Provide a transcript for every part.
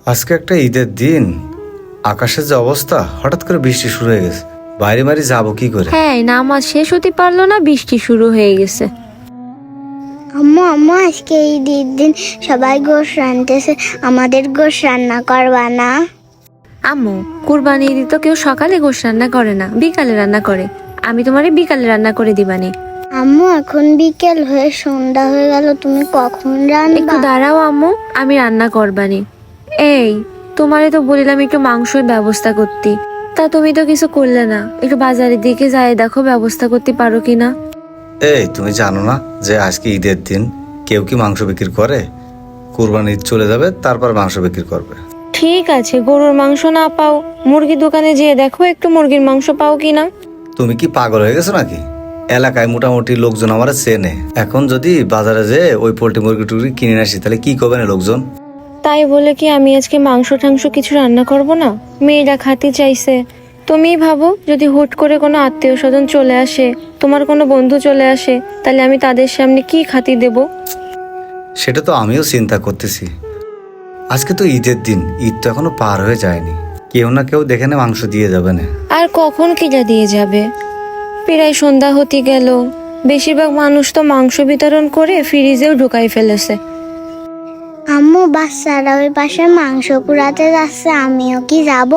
আজকে একটা ঈদের দিন, আকাশের যে অবস্থা, হঠাৎ করে বৃষ্টি শুরু হয়ে গেছে। বাইরে বাড়ি যাবো কি করে? হ্যাঁ, নামাজ শেষ হতে পারলো না, বৃষ্টি শুরু হয়ে গেছে। আম্মু আম্মু আজকে ঈদের দিন সবাই গোশ রাঁধতেছে, আমাদের গোশ রান্না করবা না? আম্মু, কুরবানি ঈদে তো কেউ সকালে গোশ রান্না করে না, বিকালে রান্না করে। আমি তোমারে বিকালে রান্না করে দিবানি। আম্মু এখন বিকেল হয়ে সন্ধ্যা হয়ে গেল, তুমি কখন একটু রান্না? দাঁড়াও আম্মু, আমি রান্না করবানি। এই, তোমারে তো বলিলাম একটু মাংসের ব্যবস্থা করতে, তা তুমি তো কিছু করলে না। একটু বাজারের দিকে যাই দেখো, ব্যবস্থা করতে পারো কিনা। এই, তুমি জানো না যে আজকে ঈদের দিন কেউ কি মাংস বিক্রি করে? কুরবানি ঈদ চলে যাবে, তারপর মাংস বিক্রি করবে। ঠিক আছে, গরুর মাংস না পাও, মুরগির দোকানে যেয়ে দেখো একটু মুরগির মাংস পাও কিনা। তুমি কি পাগল হয়ে গেছো নাকি? এলাকায় মোটামুটি লোকজন আমার চেনে। এখন যদি বাজারে যে ওই পোল্ট্রি মুরগি টুরগি কিনে আসি, তাহলে কি করবে না লোকজন? তাই বলে কি আমি আজকে মাংস টাংস কিছু রান্না করব না? মেয়েরা খাতে চাইছে। তুমিই ভাবো, যদি হুট করে কোনো আত্মীয় স্বজন চলে আসে, তোমার কোনো বন্ধু চলে আসে, তাহলে আমি তাদের সামনে কি খাতি দেব? সেটা তো আমিও চিন্তা করতেছি। আজকে তো ঈদের দিন, ঈদ তো এখনো পার হয়ে যায়নি। কেউ না কেউ দেখে মাংস দিয়ে যাবে না। আর কখন কিটা দিয়ে যাবে? প্রায় সন্ধ্যা হতে গেল। বেশিরভাগ মানুষ তো মাংস বিতরণ করে ফ্রিজেও ঢুকাই ফেলেছে। আম্মু বাচ্চারা ওই পাশে মাংস কুড়াতে যাচ্ছে, আমিও কি যাব?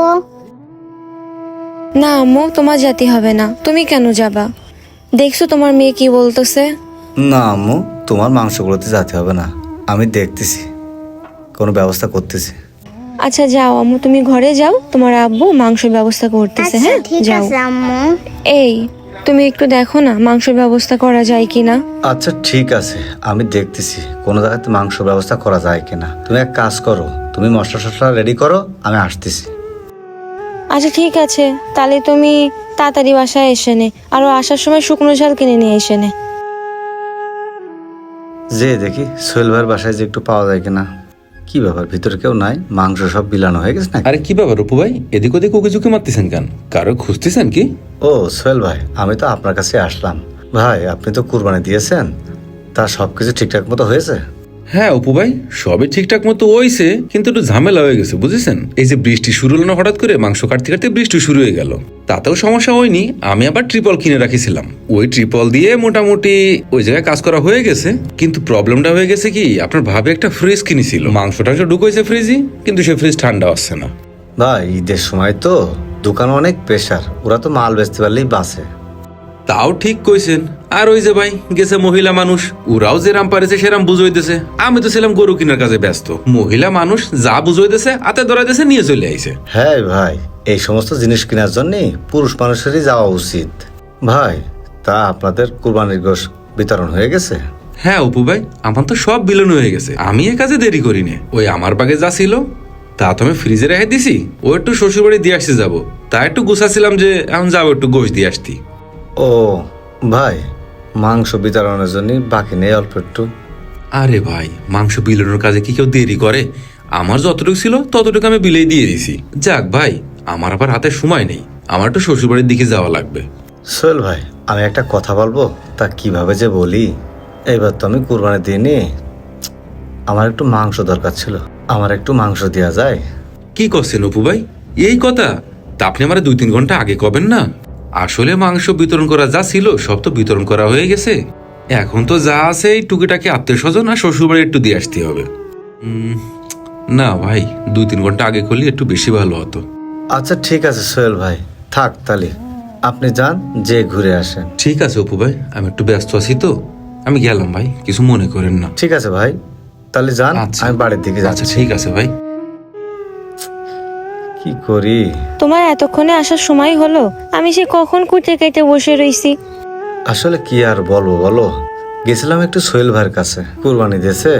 না আম্মু, তোমার যেতে হবে না। তুমি কেন যাবা? দেখছো তোমার মেয়ে কি বলতেছে? না আম্মু, তোমার মাংসগুলোতে যেতে হবে না, আমি দেখতেছি, কোনো ব্যবস্থা করতেছি। আচ্ছা যাও আম্মু, তুমি ঘরে যাও, তোমার আব্বু মাংসের ব্যবস্থা করতেছে। আচ্ছা হ্যাঁ, ঠিক যাও। আছে আম্মু। এই, তুমি একটু দেখো না মাংসের ব্যবস্থা করা যায় কিনা। আচ্ছা ঠিক আছে, আমি দেখতেছি কোনো জায়গাতে মাংস ব্যবস্থা করা যায় কিনা। তুমি এক কাজ করো, তুমি মশলা টশলা রেডি করো, আমি আসতেছি। আচ্ছা ঠিক আছে, তাহলে তুমি তাড়াতাড়ি বাসায় এসে নে, আর আসার সময় শুকনো ঝাল কিনে নিয়ে এসে নে। যে দেখি সোহেল ভাইয়ের বাসায় যে একটু পাওয়া যায় কিনা। কি ব্যাপার, ভিতরে কেউ নাই? মাংস সব বিলানো হয়ে গেছে নাকি? আরে কি ব্যাপার অপু ভাই, এদিক ওদিক উকি ঝুঁকি মারতেছেন কেন? কারো খুঁজতেছেন কি? ও সোহেল ভাই, আমি তো আপনার কাছে আসলাম। ভাই, আপনি তো কুরবানি দিয়েছেন, তা সবকিছু ঠিকঠাক মতো হয়েছে? হ্যাঁ অপু ভাই, সবই ঠিকঠাক মতো হয়েছে, কিন্তু একটু ঝামেলা হয়ে গেছে বুঝেছেন। এই যে বৃষ্টি শুরু হলো না হঠাৎ করে, মাংস কাটতে কাটতে বৃষ্টি শুরু হয়ে গেল। তাতেও সমস্যা হয়নি, আমি আবার ট্রিপল কিনে রাখিছিলাম। ওই ট্রিপল দিয়ে মোটামুটি ওই জায়গায় কাজ করা হয়ে গেছে। কিন্তু প্রবলেমটা হয়ে গেছে কি, আপনার ভাবে একটা ফ্রিজ কিনেছিল, মাংসটা ঢুকেছে ফ্রিজে, কিন্তু সে ফ্রিজ ঠান্ডা আসছে না। ভাই, ঈদের সময় তো দোকানে অনেক প্রেশার, ওরা তো মাল বেচতে পারলেই বাঁচে। তাও ঠিক কইছেন। আর ওই যে ভাই গেছে মহিলা মানুষ, ওরাও যেরাম পারেছে সেরাম বুঝাইতেছে। আমি তো ছিলাম গরু কেনার কাজে ব্যস্ত, মহিলা মানুষ যা বুঝাইতেছে হাতে ধরাইতেছে, নিয়ে চলে আইছে। হ্যাঁ ভাই, এই সমস্ত জিনিস কেনার জন্য পুরুষ মানুষেরই যাওয়া উচিত। ভাই, তা আপনাদের কুরবানির গোশ বিতরণ হয়ে গেছে? হ্যাঁ অপু ভাই, আমার তো সব বিলন হয়ে গেছে, আমি এ কাজে দেরি করিনি। ওই আমার বাগে যা ছিল তা তো আমি ফ্রিজে রেখে দিছি। ও একটু শ্বশুর বাড়ি দিয়ে আসতে যাবো, তা একটু গুছাছিলাম যে এখন যাবো একটু গোশ দিয়ে আসতি। ও ভাই, মাংস বিতরণের জন্য বাকি নেই অল্প একটু? আরে ভাই, মাংস বিলানোর কাজে কি কেউ দেরি করে? আমার যতটুকু ছিল ততটুকু আমি বিলেই দিয়ে দিছি। যাক ভাই, আমার আবার হাতে সময় নেই, আমার একটু শ্বশুরবাড়ির দিকে যাওয়া লাগবে। সোহেল ভাই, আমি একটা কথা বলবো, তা কিভাবে যে বলি। এইবার তো আমি কুরবানি দিইনি, আমার একটু মাংস দরকার ছিল, আমার একটু মাংস দেওয়া যায়? কি করছেন অপু ভাই, এই কথা? তা আপনি আমার 2-3 ঘন্টা আগে কবেন না? আসলে মাংস বিতরণ করা যা ছিল সব তো বিতরণ করা হয়ে গেছে। এখন তো যা আছে এই টুকিটাকে আত্মীয় স্বজন আর শ্বশুরবাড়ি একটু দিয়ে আসতে হবে। না ভাই, 2-3 ঘন্টা আগে করলে একটু বেশি ভালো হতো। আচ্ছা ঠিক আছে সোহেল ভাই, থাক তাহলে, আপনি যান, যে ঘুরে আসেন। ঠিক আছে অপু ভাই, আমি একটু ব্যস্ত আছি তো, আমি গেলাম ভাই, কিছু মনে করেন না। ঠিক আছে ভাই, তাহলে যান, আচ্ছা। আমি বাড়ির দিকে আচ্ছা যাচ্ছি। ঠিক আছে ভাই। কি করি? তোমার এতক্ষণে আসার সময় হলো, আমি সে কখন কুটে কেটে বসে রইছি। আসলে কি আর বলবো বলো, গেছিলাম একটু সোহেল ভাইয়ের কাছে, কুরবানি দিয়েছে।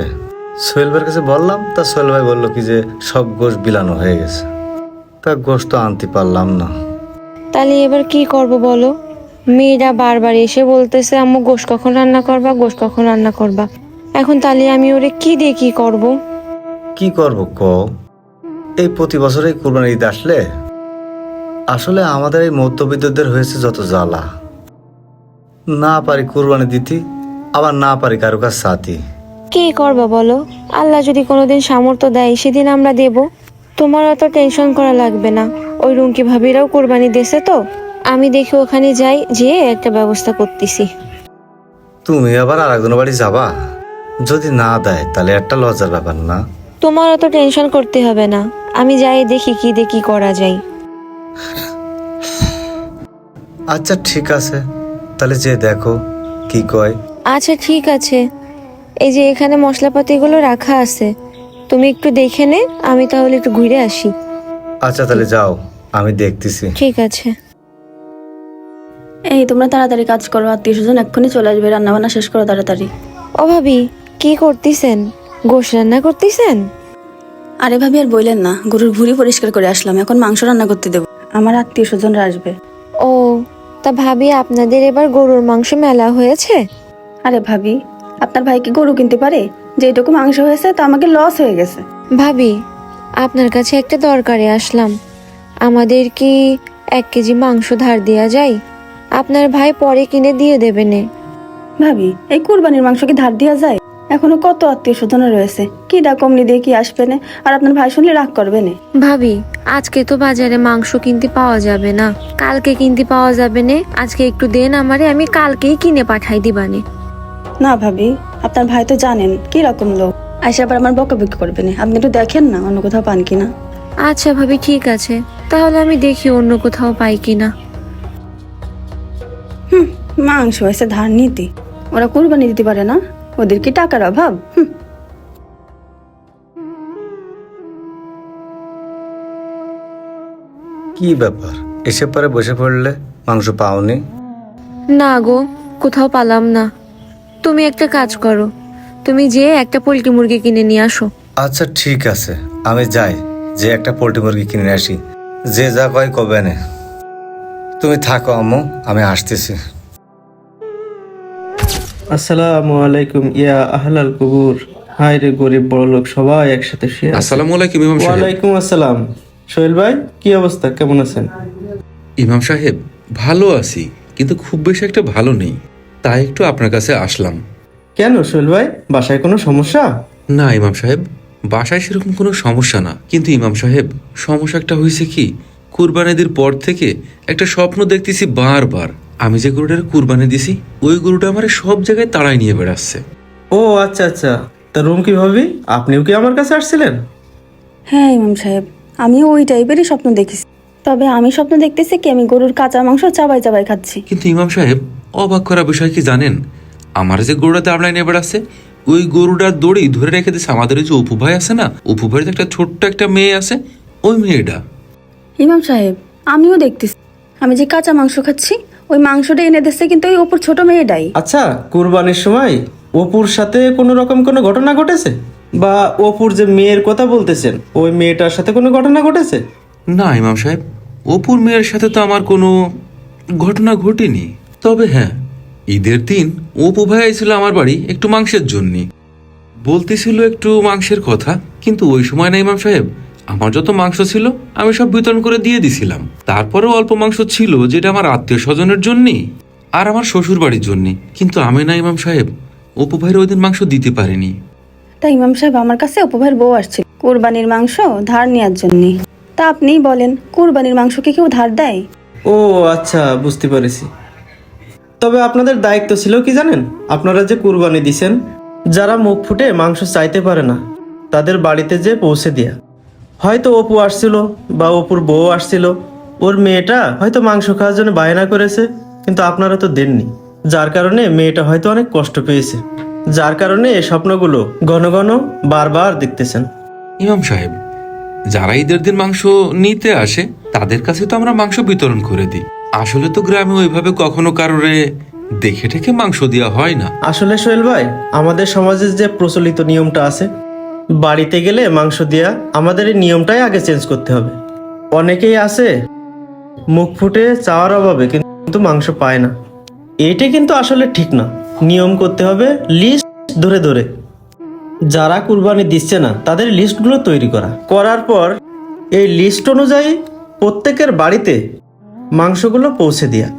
সোহেল ভাইয়ের কাছে বললাম, তা সোহেল ভাই বললো কি যে সব গোশ বিলানো হয়ে গেছে। তা গোশ তো আনতে পারলাম না। তাহলে এবার কি করব বলো? মেয়েরা বারবার এসে বলতেছে আম্মু গোশ কখন রান্না করবা, গোশ কখন রান্না করবা। এখন তাহলে আমি ওরে কি দিয়ে কি করব? কি করবো ক? এই প্রতি বছর এই কুরবানি ঈদ আসলে আসলে আমাদের এই মধ্যবিত্তদের হয়েছে যত জ্বালা। না পারি কুরবানি দিতে, আবার না পারি কারো কাছে সাথী। কি করবা বলো? আল্লাহ যদি কোনোদিন সামর্থ্য দেয় সেদিন আমরা দেব। তোমার অত টেনশন করা লাগবে না, ওই রুমকি ভাবিরাও কোরবানি দিয়েছে তো, আমি দেখি ওখানে যাই, যেয়ে একটা ব্যবস্থা করতেছি। তুমি আবার আরেকজনের বাড়ি যাবা? যদি না দেয় তাহলে একটা লজ্জার ব্যাপার না? তোমার অত টেনশন করতে হবে না, আমি যাই দেখি কি দেখি করা যায়। আচ্ছা ঠিক আছে, তাহলে যে দেখো কি কয়। আচ্ছা ঠিক আছে, এই যে এখানে মশলাপাতিগুলো রাখা আছে, তুমি একটু দেখে নে, আমি তাহলে একটু ঘুরে আসি। আচ্ছা তাহলে যাও, আমি দেখতেছি। ঠিক আছে। এই তোমরা তাড়াতাড়ি কাজ করো, আত্মীয় স্বজন এক্ষুনি চলে আসবে, রান্না বান্না শেষ করো তাড়াতাড়ি। ও ভাবি, কি করতেছেন? গোশ রান্না করতেছেন? আরে ভাবি আর বললেন না, গরুর ভুঁড়ি পরিষ্কার করে আসলাম, এখন মাংস রান্না করতে দেবো, আমার আত্মীয় স্বজনরা আসবে। ও, তা ভাবি আপনাদের এবার গরুর মাংস মেলা হয়েছে? আরে ভাবি, আপনার ভাই কি গরু কিনতে পারে? যেটুকু মাংস হয়েছে তা আমাকে লস হয়ে গেছে। ভাবি, আপনার কাছে একটা দরকারে আসলাম, আমাদের কি 1 কেজি মাংস ধার দেওয়া যায়? আপনার ভাই পরে কিনে দিয়ে দেবে নে। ভাবি, এই কুরবানির মাংস কি ধার দেওয়া যায়? এখনো কত আত্মীয় স্বজন রয়েছে, কি ডা কমনি দিয়ে কি আসবে না, আর আপনার ভাই শুনলে রাগ করবে না। ভাবি, আজকে তো বাজারে মাংস কিনতে পাওয়া যাবে না, কালকে কিনতে পাওয়া যাবে নে, আজকে একটু দেন আমারে, আমি কালকেই কিনে পাঠাই দিবানে। না ভাবি, আপনার ভাই তো জানেন কি রকম লোক, আইসা আবার আমার বকাবকি করবে না, আপনি একটু দেখেন না অন্য কোথাও পান কিনা। আচ্ছা ভাবি ঠিক আছে, তাহলে আমি দেখি অন্য কোথাও পাই কিনা। মাংস হয়েছে ধার নিতে, ওরা কুরবানি দিতে পারে না, ওদের কি টাকার অভাব? কি ব্যাপার, এসে পরে বসে পড়লে, মাংস পাওনি? না গো, কোথাও পালাম না। তুমি একটা কাজ করো, তুমি যে একটা পোল্ট্রি মুরগি কিনে নিয়ে আসো। আচ্ছা ঠিক আছে, আমি যাই, যে একটা পোল্ট্রি মুরগি কিনে আসি, যে যা কয় কবে নে। তুমি থাকো আম্মু, আমি আসতেছি। আসসালামু আলাইকুম ইয়া আহলাল কুবুর। হায় রে গরিব বড় লোক সবাই একসাথে শুয়ে আছে। আসসালামু আলাইকুম ইমাম সাহেব। ওয়ালাইকুম আসসালাম। সোহেল ভাই, কি অবস্থা, কেমন আছেন? ইমাম সাহেব, ভালো আছি, কিন্তু খুব বেশি একটা ভালো নেই, তাই একটু আপনার কাছে আসলাম। কেন সোহেল ভাই, বাসায় কোনো সমস্যা? না ইমাম সাহেব, বাসায় সেরকম কোনো সমস্যা না, কিন্তু ইমাম সাহেব সমস্যা একটা হয়েছে কি, কুরবানিদের পর থেকে একটা স্বপ্ন দেখতেছি বারবার, আমি যে গরুটার কুরবানি দিছি ওই গরুটা আমার সব জায়গায় তাড়াই নিয়ে বেড়াচ্ছে। ও আচ্ছা আচ্ছা, তা রুম কি ভাবি, আপনিও কি আমার কাছে আসছিলেন? হ্যাঁ ইমাম সাহেব, আমিও ওই টাইপেরই স্বপ্ন দেখেছি, তবে আমি স্বপ্ন দেখতেছি কি আমি গরুর কাঁচা মাংস চাবাই চাবাই খাচ্ছি। কিন্তু ইমাম সাহেব, অবাক করা বিষয় কি জানেন, আমার যে গরুটা তাড়াই নিয়ে বেড়াচ্ছে ওই গরুটার দড়ি ধরে রেখে দিচ্ছে আমাদের ওই যে অপু ভাই আছে না, অপু ভাইয়ের একটা ছোট্ট একটা মেয়ে আছে, ওই মেয়েটা। ইমাম সাহেব, আমিও দেখতেছি আমি যে কাঁচা মাংস খাচ্ছি ওই মাংসটা এনে দিচ্ছে কিন্তু ওই ওপর ছোট মেয়েটাই। আচ্ছা, কুরবানির সময় অপুর সাথে কোনো রকম কোনো ঘটনা ঘটেছে, বা অপুর যে মেয়ের কথা বলতেছেন ওই মেয়েটার সাথে কোনো ঘটনা ঘটেছে? না ইমাম সাহেব, অপুর মেয়ের সাথে তো আমার কোনো ঘটনা ঘটেনি, তবে হ্যাঁ, ঈদের দিন অপু ভাই আইছিল আমার বাড়ি একটু মাংসের জন্য, বলতেছিল একটু মাংসের কথা, কিন্তু ওই সময় না ইমাম সাহেব, আমার যত মাংস ছিল আমি সব বিতরণ করে দিয়ে দিছিলাম, তারপরেও অল্প মাংস ছিল যেটা আমার আত্মীয় স্বজনের জন্য আর আমার শ্বশুর বাড়ির জন্য, কিন্তু আমি না ইমাম সাহেব অপু ভাইয়ের ওই দিন মাংস দিতে পারিনি। তাই ইমাম সাহেব, আমার কাছে অপু ভাইয়ের বউ আসছিল কুরবানির মাংস ধার নেওয়ার জন্য, তা আপনিই বলেন কুরবানির মাংস কি কেউ ধার দেয়? ও আচ্ছা, বুঝতে পেরেছি। তবে আপনাদের দায়িত্ব ছিল কি জানেন, আপনারা যে কুরবানি দিছেন, যারা মুখ ফুটে মাংস চাইতে পারে না তাদের বাড়িতে যে পৌঁছে দেয়া। হয়তো অপু আসছিল বা অপুর বউ আসছিল, ওর মেয়েটা হয়তো মাংস খাওয়ার জন্য বায়না করেছে, কিন্তু আপনারা তো দেননি, যার কারণে মেয়েটা হয়তো অনেক কষ্ট পেয়েছে, যার কারণে এই স্বপ্নগুলো ঘন ঘন বারবার দেখতেছেন। ইমাম সাহেব, যারা ঈদের দিন মাংস নিতে আসে তাদের কাছে তো আমরা মাংস বিতরণ করে দিই, আসলে তো গ্রামে ওইভাবে কখনো কারোরে দেখে ঠেকে মাংস দেওয়া হয় না। আসলে সোহেল ভাই, আমাদের সমাজের যে প্রচলিত নিয়মটা আছে, বাড়িতে গেলে মাংস দেয়া, আমাদের এই নিয়মটাই আগে চেঞ্জ করতে হবে। অনেকেই আছে মুখ ফুটে চাওয়ার অভাবে কিন্তু মাংস পায় না, এইটা কিন্তু আসলে ঠিক না। নিয়ম করতে হবে লিস্ট ধরে ধরে, যারা কুরবানি দিচ্ছে না তাদের লিস্টগুলো তৈরি করার পর এই লিস্ট অনুযায়ী প্রত্যেকের বাড়িতে মাংসগুলো পৌঁছে দেয়া,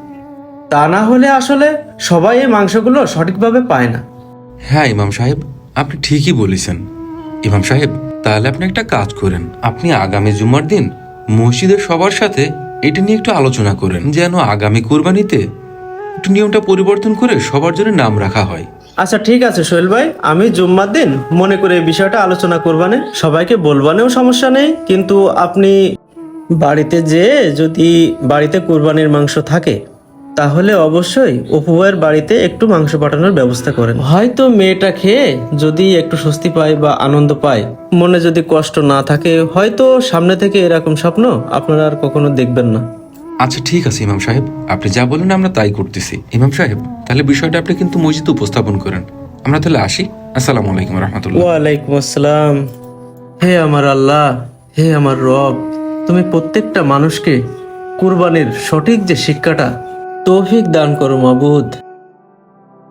তা না হলে আসলে সবাই এই মাংসগুলো সঠিকভাবে পায় না। হ্যাঁ ইমাম সাহেব, আপনি ঠিকই বলেছেন। ইমাম সাহেব, তাহলে আপনি একটা কাজ করেন, আপনি আগামী জুম্মার দিন মসজিদের সবার সাথে এটা নিয়ে একটু আলোচনা করেন, যেন আগামী কুরবানিতে একটু নিয়মটা পরিবর্তন করে সবার জন্য নাম রাখা হয়। আচ্ছা ঠিক আছে সোহেল ভাই, আমি জুম্মার দিন মনে করে এই বিষয়টা আলোচনা করবানে, সবাইকে বলবানেও সমস্যা নেই। কিন্তু আপনি বাড়িতে যেয়ে যদি বাড়িতে কুরবানির মাংস থাকে তাহলে অবশ্যই অপু ভাইয়ের বাড়িতে একটু মাংস পাঠানোর ব্যবস্থা করেন। হয়তো মেয়েটা খেয়ে যদি একটু স্বস্তি পায় বা আনন্দ পায়, মনে যদি কষ্ট না থাকে, হয়তো সামনে থেকে এরকম স্বপ্ন আপনারা আর কখনো দেখবেন না। আচ্ছা ঠিক আছে ইমাম সাহেব, আপনি যা বলেন আমরা তাই করতেছি। ইমাম সাহেব, তাহলে বিষয়টা আপনি কিন্তু মসজিদে উপস্থাপন করেন। আমরা তাহলে আসি। আসসালামু আলাইকুম রহমতুল্লাহ। ওয়ালাইকুম আসসালাম। হে আমার আল্লাহ, হে আমার রব, তুমি প্রত্যেকটা মানুষকে কুরবানির সঠিক যে শিক্ষাটা তৌফিক দান করো মাবুদ।